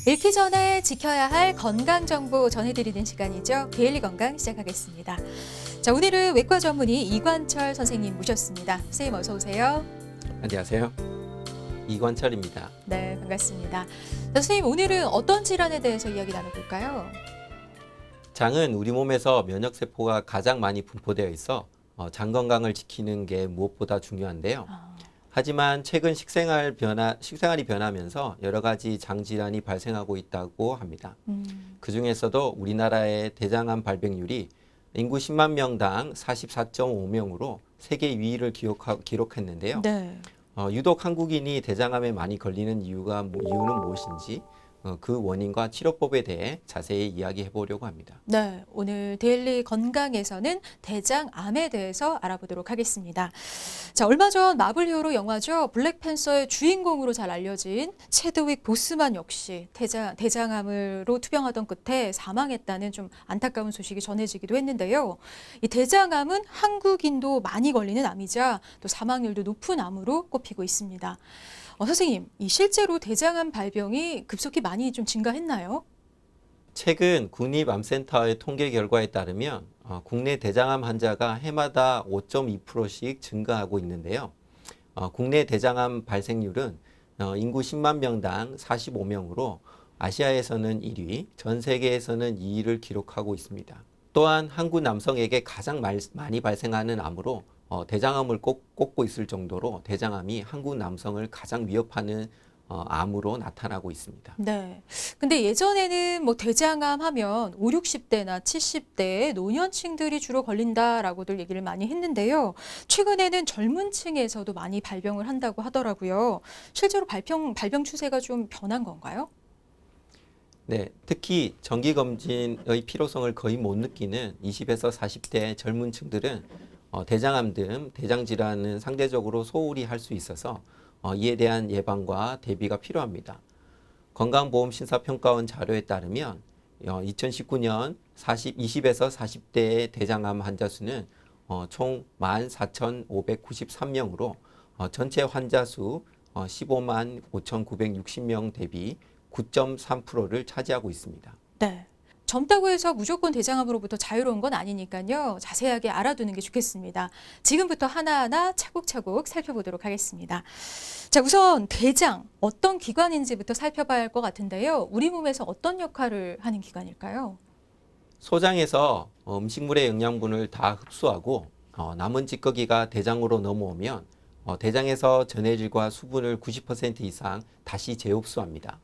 잃기 전에 지켜야 할 건강 정보 전해드리는 시간이죠. 데일리 건강 시작하겠습니다. 자, 오늘은 외과 전문의 이관철 선생님 모셨습니다. 선생님 어서 오세요. 안녕하세요. 이관철입니다. 네, 반갑습니다. 자, 선생님 오늘은 어떤 질환에 대해서 이야기 나눠볼까요? 장은 우리 몸에서 면역세포가 가장 많이 분포되어 있어 장 건강을 지키는 게 무엇보다 중요한데요. 하지만 최근 식생활이 변하면서 여러 가지 장 질환이 발생하고 있다고 합니다. 그 중에서도 우리나라의 대장암 발병률이 인구 10만 명당 44.5명으로 세계 2위를 기록했는데요. 네. 유독 한국인이 대장암에 많이 걸리는 이유는 무엇인지 그 원인과 치료법에 대해 자세히 이야기해 보려고 합니다. 네, 오늘 데일리 건강에서는 대장암에 대해서 알아보도록 하겠습니다. 자, 얼마 전 마블 히어로 영화죠. 블랙팬서의 주인공으로 잘 알려진 체드윅 보스만 역시 대장암으로 투병하던 끝에 사망했다는 좀 안타까운 소식이 전해지기도 했는데요. 이 대장암은 한국인도 많이 걸리는 암이자 또 사망률도 높은 암으로 꼽히고 있습니다. 선생님, 이 실제로 대장암 발병이 급속히 많이 좀 증가했나요? 최근 국립암센터의 통계 결과에 따르면 국내 대장암 환자가 해마다 5.2%씩 증가하고 있는데요. 국내 대장암 발생률은 인구 10만 명당 45명으로 아시아에서는 1위, 전 세계에서는 2위를 기록하고 있습니다. 또한 한국 남성에게 가장 많이 발생하는 암으로 대장암을 꼽고 있을 정도로 대장암이 한국 남성을 가장 위협하는 암으로 나타나고 있습니다. 네. 근데 예전에는 뭐 대장암 하면 5, 60대나 70대의 노년층들이 주로 걸린다라고들 얘기를 많이 했는데요. 최근에는 젊은 층에서도 많이 발병을 한다고 하더라고요. 실제로 발병 추세가 좀 변한 건가요? 네, 특히 정기검진의 필요성을 거의 못 느끼는 20에서 40대 젊은 층들은 대장암 등 대장질환은 상대적으로 소홀히 할 수 있어서 이에 대한 예방과 대비가 필요합니다. 건강보험심사평가원 자료에 따르면 2019년 20에서 40대의 대장암 환자 수는 총 14,593명으로 전체 환자 수 15만 5,960명 대비 9.3%를 차지하고 있습니다. 네. 젊다고 해서 무조건 대장암으로부터 자유로운 건 아니니까요. 자세하게 알아두는 게 좋겠습니다. 지금부터 하나하나 차곡차곡 살펴보도록 하겠습니다. 자, 우선 대장, 어떤 기관인지부터 살펴봐야 할 것 같은데요. 우리 몸에서 어떤 역할을 하는 기관일까요? 소장에서 음식물의 영양분을 다 흡수하고 남은 찌꺼기가 대장으로 넘어오면 대장에서 전해질과 수분을 90% 이상 다시 재흡수합니다.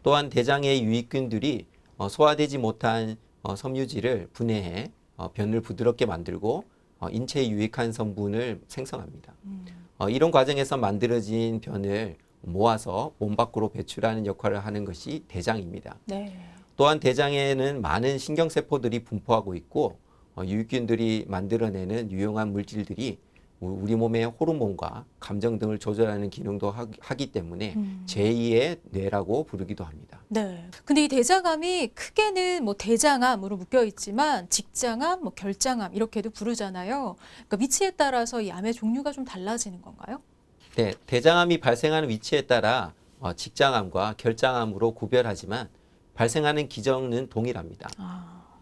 또한 대장의 유익균들이 소화되지 못한 섬유질을 분해해 변을 부드럽게 만들고 인체에 유익한 성분을 생성합니다. 이런 과정에서 만들어진 변을 모아서 몸 밖으로 배출하는 역할을 하는 것이 대장입니다. 네. 또한 대장에는 많은 신경세포들이 분포하고 있고 유익균들이 만들어내는 유용한 물질들이 우리 몸의 호르몬과 감정 등을 조절하는 기능도 하기 때문에 제2의 뇌라고 부르기도 합니다. 네. 근데 이 대장암이 크게는 뭐 대장암으로 묶여 있지만 직장암, 뭐 결장암 이렇게도 부르잖아요. 그러니까 위치에 따라서 이 암의 종류가 좀 달라지는 건가요? 네, 대장암이 발생하는 위치에 따라 직장암과 결장암으로 구별하지만 발생하는 기전은 동일합니다.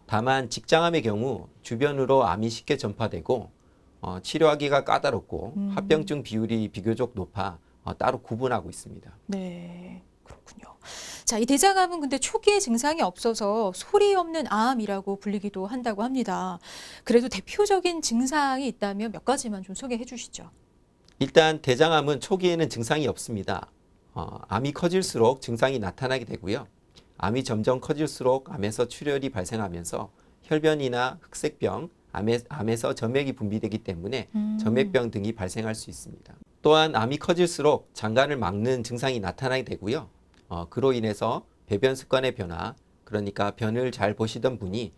다만 직장암의 경우 주변으로 암이 쉽게 전파되고 치료하기가 까다롭고 합병증 비율이 비교적 높아 따로 구분하고 있습니다. 네, 그렇군요. 자, 이 대장암은 근데 초기에 증상이 없어서 소리 없는 암이라고 불리기도 한다고 합니다. 그래도 대표적인 증상이 있다면 몇 가지만 좀 소개해 주시죠. 일단 대장암은 초기에는 증상이 없습니다. 암이 커질수록 증상이 나타나게 되고요. 암이 점점 커질수록 암에서 출혈이 발생하면서 혈변이나 흑색병, 암에서 점액이 분비되기 때문에 점액병 등이 발생할 수 있습니다. 또한 암이 커질수록 장관을 막는 증상이 나타나게 되고요. 그로 인해서 배변 습관의 변화, 그러니까 변을 잘 보시던 분이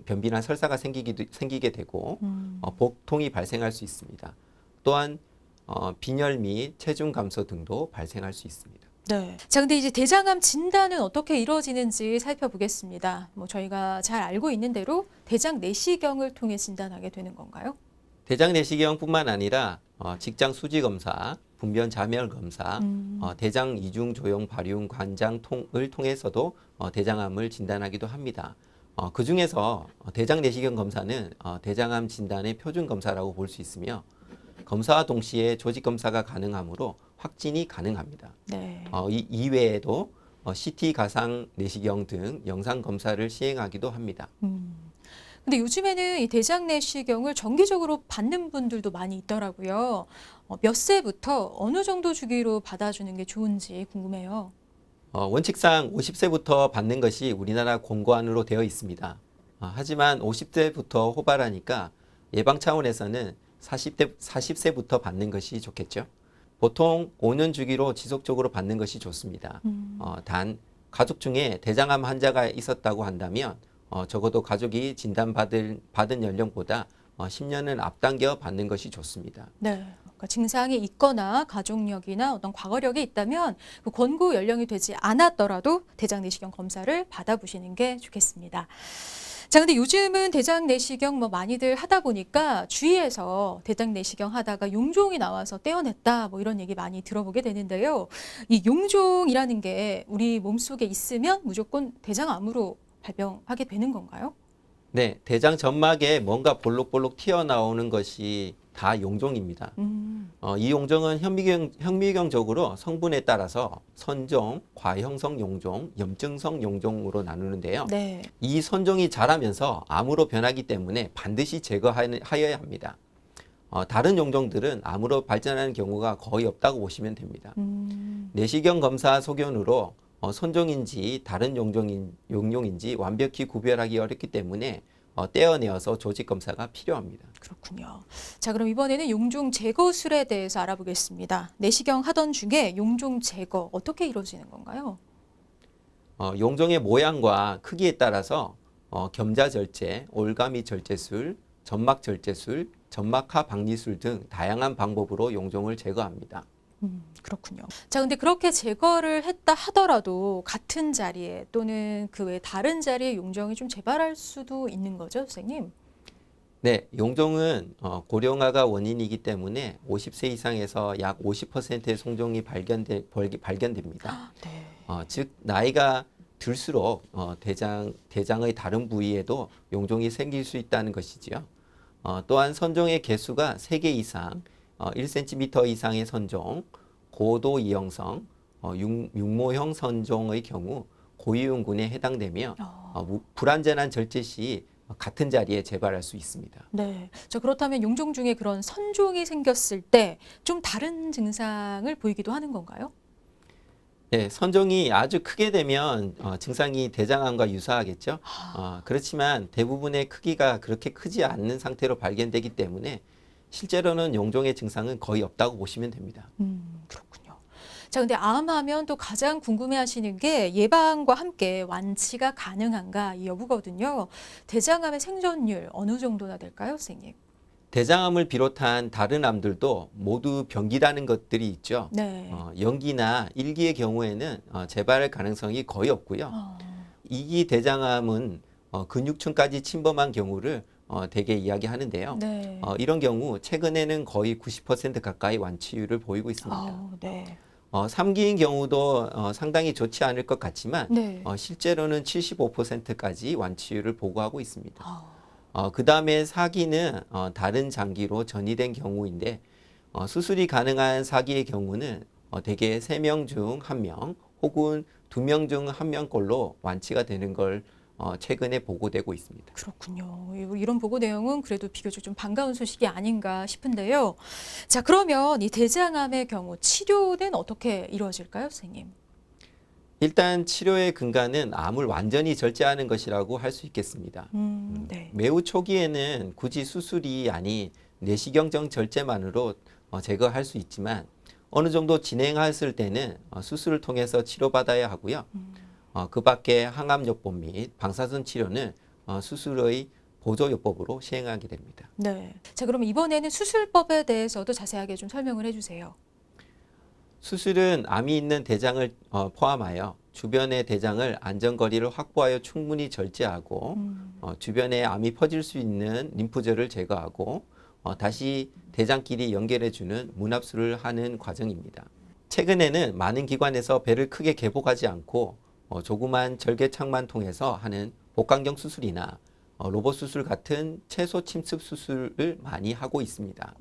변비나 설사가 생기게 되고 복통이 발생할 수 있습니다. 또한 빈혈 및 체중 감소 등도 발생할 수 있습니다. 네. 자, 근데 이제 대장암 진단은 어떻게 이루어지는지 살펴보겠습니다. 뭐 저희가 잘 알고 있는 대로 대장 내시경을 통해 진단하게 되는 건가요? 대장 내시경뿐만 아니라 직장 수지 검사, 분변 자멸 검사, 대장 이중 조형 발용 관장통을 통해서도 대장암을 진단하기도 합니다. 그 중에서 대장 내시경 검사는 대장암 진단의 표준 검사라고 볼 수 있으며 검사와 동시에 조직 검사가 가능하므로 확진이 가능합니다. 네. 이 이외에도 CT 가상 내시경 등 영상 검사를 시행하기도 합니다. 근데 요즘에는 이 대장 내시경을 정기적으로 받는 분들도 많이 있더라고요. 몇 세부터 어느 정도 주기로 받아주는 게 좋은지 궁금해요. 원칙상 50세부터 받는 것이 우리나라 권고안으로 되어 있습니다. 하지만 50세부터 호발하니까 예방 차원에서는 40세부터 받는 것이 좋겠죠. 보통 5년 주기로 지속적으로 받는 것이 좋습니다. 단 가족 중에 대장암 환자가 있었다고 한다면 적어도 가족이 진단받은 연령보다 10년은 앞당겨 받는 것이 좋습니다. 네. 그러니까 증상이 있거나 가족력이나 어떤 과거력이 있다면 그 권고 연령이 되지 않았더라도 대장 내시경 검사를 받아보시는 게 좋겠습니다. 자, 근데 요즘은 대장 내시경 뭐 많이들 하다 보니까 주위에서 대장 내시경 하다가 용종이 나와서 떼어냈다 뭐 이런 얘기 많이 들어보게 되는데요. 이 용종이라는 게 우리 몸속에 있으면 무조건 대장암으로 발병하게 되는 건가요? 네, 대장 점막에 뭔가 볼록볼록 튀어나오는 것이 다 용종입니다. 이 용종은 현미경적으로 성분에 따라서 선종, 과형성 용종, 염증성 용종으로 나누는데요. 네. 이 선종이 자라면서 암으로 변하기 때문에 반드시 제거하여야 합니다. 다른 용종들은 암으로 발전하는 경우가 거의 없다고 보시면 됩니다. 내시경 검사 소견으로 선종인지 다른 용종인지 완벽히 구별하기 어렵기 때문에 떼어내어서 조직 검사가 필요합니다. 그렇군요. 자, 그럼 이번에는 용종 제거술에 대해서 알아보겠습니다. 내시경 하던 중에 용종 제거 어떻게 이루어지는 건가요? 용종의 모양과 크기에 따라서 겸자절제, 올가미 절제술, 점막절제술, 점막하 박리술 등 다양한 방법으로 용종을 제거합니다. 그렇군요. 자, 근데 그렇게 제거를 했다 하더라도 같은 자리에 또는 그 외 다른 자리에 용종이 좀 재발할 수도 있는 거죠, 선생님? 네, 용종은 고령화가 원인이기 때문에 50세 이상에서 약 50%의 송종이 발견됩니다. 네. 즉 나이가 들수록 대장의 다른 부위에도 용종이 생길 수 있다는 것이지요. 또한 선종의 개수가 3개 이상, 1cm 이상의 선종, 고도 이형성, 육모형 선종의 경우 고위험군에 해당되며 불완전한 절제 시 같은 자리에 재발할 수 있습니다. 네. 자, 그렇다면 용종 중에 그런 선종이 생겼을 때 좀 다른 증상을 보이기도 하는 건가요? 네, 선종이 아주 크게 되면 증상이 대장암과 유사하겠죠. 그렇지만 대부분의 크기가 그렇게 크지 않는 상태로 발견되기 때문에 실제로는 용종의 증상은 거의 없다고 보시면 됩니다. 그렇군요. 자, 근데 암하면 또 가장 궁금해하시는 게 예방과 함께 완치가 가능한가 이 여부거든요. 대장암의 생존율 어느 정도나 될까요, 선생님? 대장암을 비롯한 다른 암들도 모두 병기라는 것들이 있죠. 네. 0기나 1기의 경우에는 재발할 가능성이 거의 없고요. 2기 대장암은 근육층까지 침범한 경우를 대개 이야기하는데요. 네. 이런 경우 최근에는 거의 90% 가까이 완치율을 보이고 있습니다. 네. 3기인 경우도 상당히 좋지 않을 것 같지만 네. 실제로는 75%까지 완치율을 보고하고 있습니다. 그 다음에 4기는 다른 장기로 전이된 경우인데 수술이 가능한 4기의 경우는 대개 3명 중 1명 혹은 2명 중 1명꼴로 완치가 되는 걸 최근에 보고되고 있습니다. 그렇군요. 이런 보고 내용은 그래도 비교적 좀 반가운 소식이 아닌가 싶은데요. 자, 그러면 이 대장암의 경우 치료는 어떻게 이루어질까요, 선생님? 일단 치료의 근간은 암을 완전히 절제하는 것이라고 할 수 있겠습니다. 네. 매우 초기에는 굳이 수술이 아닌 내시경적 절제만으로 제거할 수 있지만 어느 정도 진행했을 때는 수술을 통해서 치료받아야 하고요. 그 밖에 항암요법 및 방사선 치료는 수술의 보조요법으로 시행하게 됩니다. 네. 자, 그럼 이번에는 수술법에 대해서도 자세하게 좀 설명을 해주세요. 수술은 암이 있는 대장을 포함하여 주변의 대장을 안전거리를 확보하여 충분히 절제하고 주변에 암이 퍼질 수 있는 림프절을 제거하고 다시 대장끼리 연결해주는 문합수를 하는 과정입니다. 최근에는 많은 기관에서 배를 크게 개복하지 않고 조그만 절개창만 통해서 하는 복강경 수술이나 로봇 수술 같은 채소 침습 수술을 많이 하고 있습니다.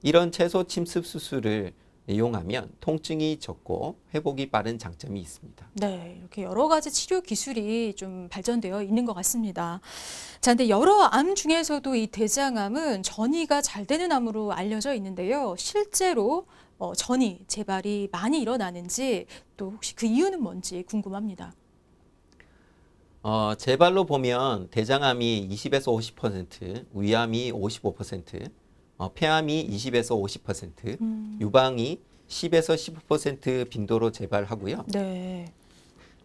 이런 채소 침습 수술을 이용하면 통증이 적고 회복이 빠른 장점이 있습니다. 네, 이렇게 여러 가지 치료 기술이 좀 발전되어 있는 것 같습니다. 자, 근데 여러 암 중에서도 이 대장암은 전이가 잘 되는 암으로 알려져 있는데요. 실제로 전이 재발이 많이 일어나는지 또 혹시 그 이유는 뭔지 궁금합니다. 재발로 보면 대장암이 20에서 50%, 위암이 55%, 폐암이 20에서 50%, 유방이 10에서 15% 빈도로 재발하고요. 네.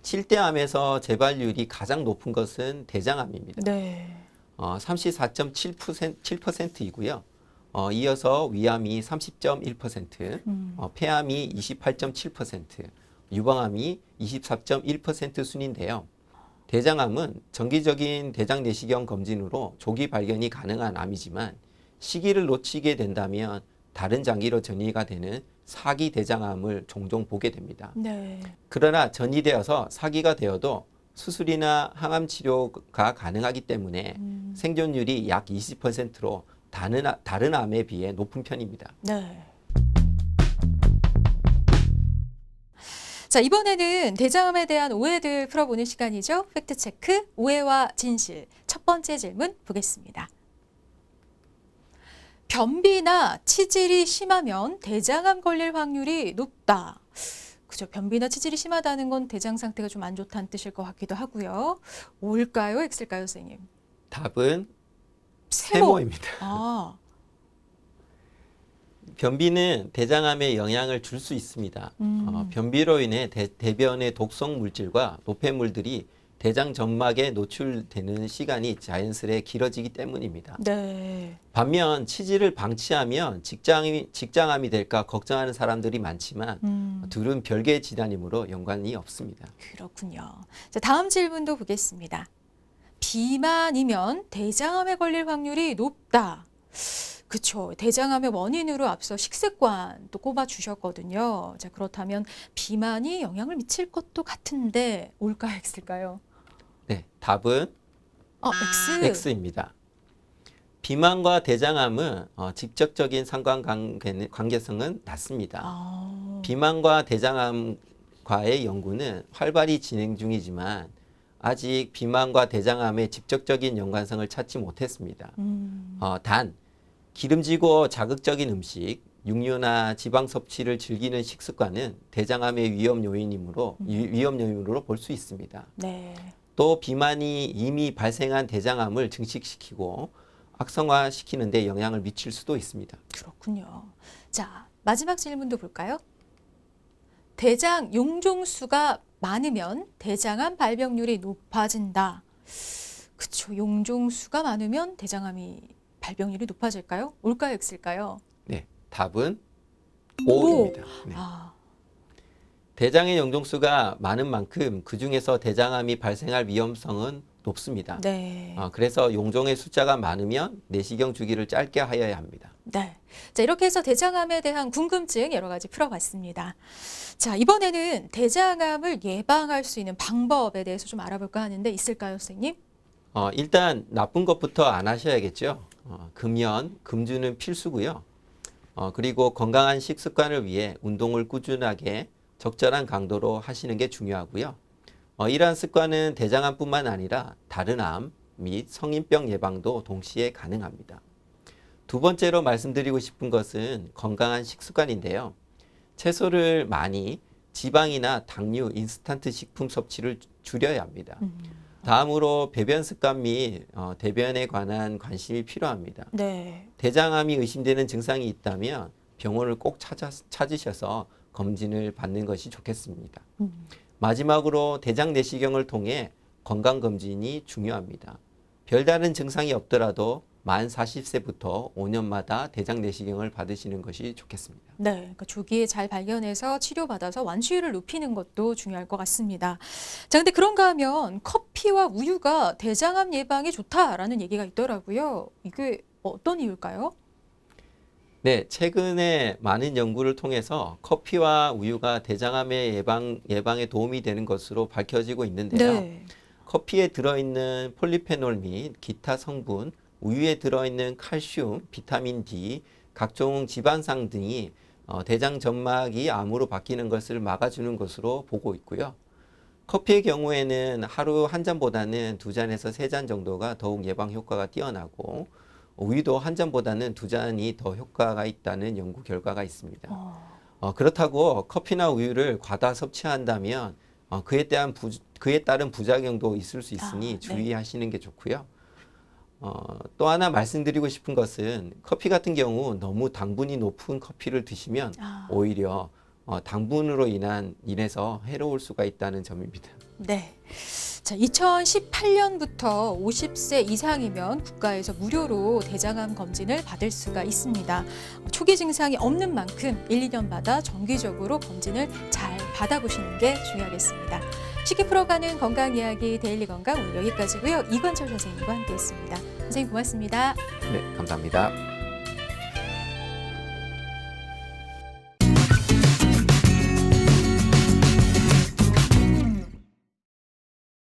7대 암에서 재발률이 가장 높은 것은 대장암입니다. 네. 34.7%이고요. 이어서 위암이 30.1%, 폐암이 28.7%, 유방암이 24.1% 순인데요. 대장암은 정기적인 대장 내시경 검진으로 조기 발견이 가능한 암이지만 시기를 놓치게 된다면 다른 장기로 전이가 되는 사기 대장암을 종종 보게 됩니다. 네. 그러나 전이되어서 사기가 되어도 수술이나 항암 치료가 가능하기 때문에 생존율이 약 20%로 다른 암에 비해 높은 편입니다. 네. 자, 이번에는 대장암에 대한 오해들 풀어보는 시간이죠. 팩트체크, 오해와 진실. 첫 번째 질문 보겠습니다. 변비나 치질이 심하면 대장암 걸릴 확률이 높다. 그죠? 변비나 치질이 심하다는 건 대장 상태가 좀 안 좋다는 뜻일 것 같기도 하고요. O일까요? X일까요, 선생님? 답은 세모. 세모입니다. 아, 변비는 대장암에 영향을 줄 수 있습니다. 변비로 인해 대변의 독성 물질과 노폐물들이 대장 점막에 노출되는 시간이 자연스레 길어지기 때문입니다. 네. 반면 치질을 방치하면 직장암이 될까 걱정하는 사람들이 많지만 둘은 별개의 질환이므로 연관이 없습니다. 그렇군요. 자, 다음 질문도 보겠습니다. 비만이면 대장암에 걸릴 확률이 높다. 그렇죠. 대장암의 원인으로 앞서 식습관도 꼽아 주셨거든요. 자, 그렇다면 비만이 영향을 미칠 것도 같은데 올까요, X일까요? 네, 답은 X. X입니다. 비만과 대장암은 직접적인 상관관계성은 낮습니다. 아, 비만과 대장암과의 연구는 활발히 진행 중이지만 아직 비만과 대장암의 직접적인 연관성을 찾지 못했습니다. 단 기름지고 자극적인 음식, 육류나 지방 섭취를 즐기는 식습관은 대장암의 위험 요인으로 볼 수 있습니다. 네. 또 비만이 이미 발생한 대장암을 증식시키고 악성화시키는 데 영향을 미칠 수도 있습니다. 그렇군요. 자, 마지막 질문도 볼까요? 대장 용종수가 많으면 대장암 발병률이 높아진다. 그렇죠. 용종수가 많으면 대장암이 발병률이 높아질까요? 올까요, X일까요? 네, 답은 오. O입니다. 네. 아, 대장의 용종수가 많은 만큼 그 중에서 대장암이 발생할 위험성은 높습니다. 네. 그래서 용종의 숫자가 많으면 내시경 주기를 짧게 하여야 합니다. 네. 자, 이렇게 해서 대장암에 대한 궁금증 여러 가지 풀어봤습니다. 자, 이번에는 대장암을 예방할 수 있는 방법에 대해서 좀 알아볼까 하는데 있을까요, 선생님? 일단 나쁜 것부터 안 하셔야겠죠. 금연, 금주는 필수고요. 그리고 건강한 식습관을 위해 운동을 꾸준하게 적절한 강도로 하시는 게 중요하고요. 이러한 습관은 대장암뿐만 아니라 다른 암 및 성인병 예방도 동시에 가능합니다. 두 번째로 말씀드리고 싶은 것은 건강한 식습관인데요. 채소를 많이, 지방이나 당류, 인스턴트 식품 섭취를 줄여야 합니다. 다음으로 배변 습관 및 대변에 관한 관심이 필요합니다. 네. 대장암이 의심되는 증상이 있다면 병원을 꼭 찾으셔서 검진을 받는 것이 좋겠습니다. 마지막으로 대장 내시경을 통해 건강검진이 중요합니다. 별다른 증상이 없더라도 만 40세부터 5년마다 대장 내시경을 받으시는 것이 좋겠습니다. 네, 그러니까 조기에 잘 발견해서 치료받아서 완치율을 높이는 것도 중요할 것 같습니다. 자, 근데 그런가 하면 커피와 우유가 대장암 예방에 좋다라는 얘기가 있더라고요. 이게 어떤 이유일까요? 네, 최근에 많은 연구를 통해서 커피와 우유가 대장암의 예방에 도움이 되는 것으로 밝혀지고 있는데요. 네. 커피에 들어있는 폴리페놀 및 기타 성분, 우유에 들어있는 칼슘, 비타민 D, 각종 지방산 등이 대장 점막이 암으로 바뀌는 것을 막아주는 것으로 보고 있고요. 커피의 경우에는 하루 한 잔보다는 두 잔에서 세 잔 정도가 더욱 예방 효과가 뛰어나고 우유도 한 잔보다는 두 잔이 더 효과가 있다는 연구 결과가 있습니다. 그렇다고 커피나 우유를 과다 섭취한다면 그에 따른 부작용도 있을 수 있으니 네. 주의하시는 게 좋고요. 또 하나 말씀드리고 싶은 것은 커피 같은 경우 너무 당분이 높은 커피를 드시면 오히려 당분으로 인해서 해로울 수가 있다는 점입니다. 네. 자, 2018년부터 50세 이상이면 국가에서 무료로 대장암 검진을 받을 수가 있습니다. 초기 증상이 없는 만큼 1, 2년마다 정기적으로 검진을 잘 받아보시는 게 중요하겠습니다. 쉽게 풀어가는 건강 이야기 데일리 건강 오늘 여기까지고요. 이건철 선생님과 함께했습니다. 선생님 고맙습니다. 네, 감사합니다.